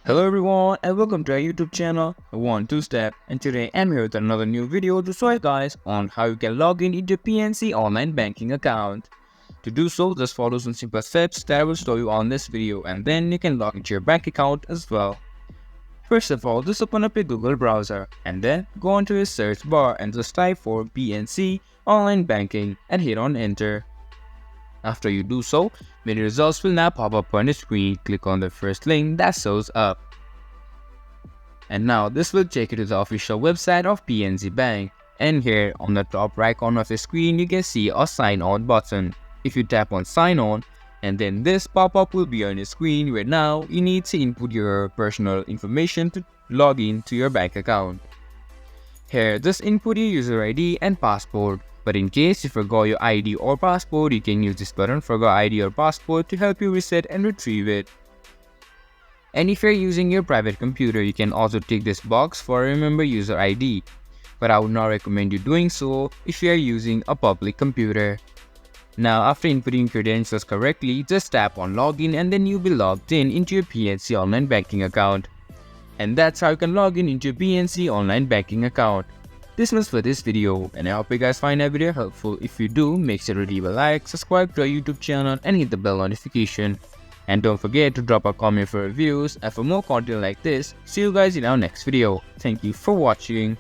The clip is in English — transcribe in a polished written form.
Hello everyone and welcome to our YouTube channel, One Two Step, and today I'm here with another new video to show you guys on how you can log in into PNC online banking account. To do so, just follow some simple steps that I will show you on this video, and then you can log into your bank account as well. First of all, just open up your Google browser and then go onto your search bar and just type for PNC online banking and hit on enter. After you do so, many results will now pop up on the screen. Click on the first link that shows up. And now this will take you to the official website of PNC Bank. And here on the top right corner of the screen, you can see a sign on button. If you tap on sign on, and then this pop-up will be on your screen where now you need to input your personal information to log in to your bank account. Here, just input your user ID and passport. But in case you forgot your ID or passport, you can use this button, Forgot ID or Passport, to help you reset and retrieve it. And if you're using your private computer, you can also tick this box for Remember User ID. But I would not recommend you doing so if you are using a public computer. Now, after inputting credentials correctly, just tap on Login and then you'll be logged in into your PNC online banking account. And that's how you can log in into your PNC online banking account. This was for this video, and I hope you guys find that video helpful. If you do, make sure to leave a like, subscribe to our YouTube channel and hit the bell notification. And don't forget to drop a comment for reviews and for more content like this. See you guys in our next video. Thank you for watching.